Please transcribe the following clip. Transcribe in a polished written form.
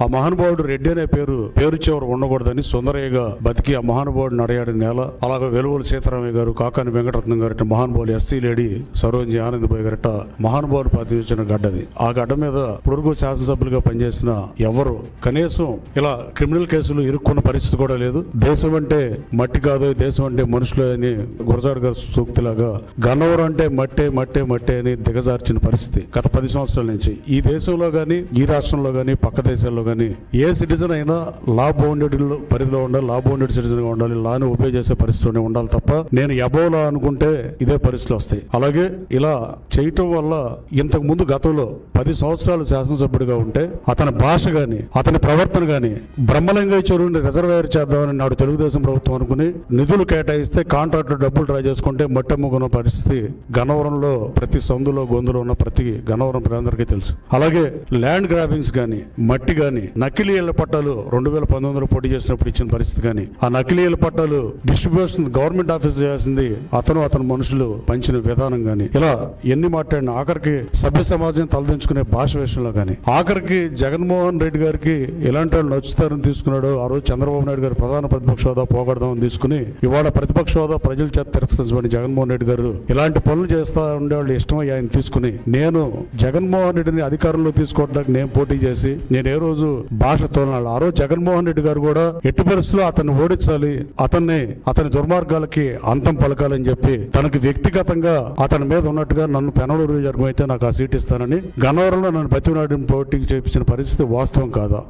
ఆ మహానుభావుడు రెడ్డి అనే పేరు చివర ఉండకూడదని సుందరయ్యగా బతికి ఆ మహానుభావుడు నడయాడిన నేల. అలాగే వెలువల సీతారామయ్య గారు, కాకాని వెంకటరత్నం గారట మహానుభావులు, ఎస్సీ లేడీ సరోజి ఆనందబాయి గారట మహానుభావులు ప్రాతినిధ్యం గడ్డది. ఆ గడ్డ మీద పొడుగు శాసనసభ్యులుగా పనిచేసిన ఎవరు కనీసం ఇలా క్రిమినల్ కేసులు ఇరుక్కున్న పరిస్థితి కూడా లేదు. దేశం అంటే మట్టి కాదు, దేశం అంటే మనుషులు అని గురజాడు గారు సూక్తిలాగా గన్నవరం అంటే మట్టే మట్టే మట్టే అని దిగజార్చిన పరిస్థితి గత 10 సంవత్సరాల నుంచి ఈ దేశంలో గానీ, ఈ రాష్ట్రంలో గానీ, పక్క దేశాల్లో కానీ ఏ సిటిజన్ అయినా లా బౌండెడ్ పరిధిలో ఉండాలి, లా బౌండెడ్ సిటిజన్ గా ఉండాలి, లాని ఒబే చేసే పరిస్థితిలోనే ఉండాలి తప్ప నేను ఎబోలా అనుకుంటే ఇదే పరిస్థితులు వస్తాయి. అలాగే ఇలా చేయటం వల్ల ఇంతకు ముందు గతంలో 10 సంవత్సరాలు శాసనసభ్యుడిగా ఉంటే అతని భాష గాని, అతని ప్రవర్తన గాని బ్రహ్మలింగ చెరువుని రిజర్వేయర్ చేద్దామని నాడు తెలుగుదేశం ప్రభుత్వం అనుకుని నిధులు కేటాయిస్తే కాంట్రాక్టర్ డబ్బులు డ్రా చేసుకుంటే మట్టమ్ముకున్న పరిస్థితి గన్నవరంలో ప్రతి సందులో గొంతులో ఉన్న ప్రతి గన్నవరం ప్రజలందరికీ తెలుసు. అలాగే ల్యాండ్ గ్రాబింగ్స్ గాని, మట్టి గాని, నకిలీ ఇళ్ల పట్టాలు 2019లో పోటీ చేసినప్పుడు ఇచ్చిన పరిస్థితి కానీ, ఆ నకిలీ ఇళ్ల పట్టాలు డిస్ట్రిబ్యూషన్ గవర్నమెంట్ ఆఫీస్ చేయాల్సింది అతని మనుషులు పంచిన విధానం కానీ, ఇలా ఎన్ని మాట్లాడిన ఆఖరికి సభ్య సమాజం తలదించుకునే భాష విషయంలో కానీ, ఆఖరికి జగన్మోహన్ రెడ్డి గారికి ఇలాంటి వాళ్ళు నచ్చుతారని తీసుకున్నాడు. ఆ రోజు చంద్రబాబు నాయుడు గారు ప్రధాన ప్రతిపక్ష హోదా పోగొడదామని తీసుకుని ఇవాళ ప్రతిపక్ష హోదా ప్రజల చేత తిరస్కరించబడి జగన్మోహన్ రెడ్డి గారు ఇలాంటి పనులు చేస్తా ఉండేవాళ్ళు ఇష్టమై ఆయన తీసుకుని నేను జగన్మోహన్ రెడ్డిని అధికారంలో తీసుకోవడానికి నేను పోటీ చేసి నేను ఏ రోజు భాష తోలనాడు. ఆ రోజు జగన్మోహన్ రెడ్డి గారు కూడా ఎట్టి పరిస్థితుల్లో అతన్ని ఓడించాలి, అతని దుర్మార్గాలకి అంతం పలకాలని చెప్పి తనకు వ్యక్తిగతంగా అతని మీద ఉన్నట్టుగా నన్ను పెనలూరు వర్గం అయితే నాకు ఆ సీట్ ఇస్తానని గన్నవరంలో నన్ను బతిమలాడిన పోటీకి చేపించిన పరిస్థితి వాస్తవం కాదా?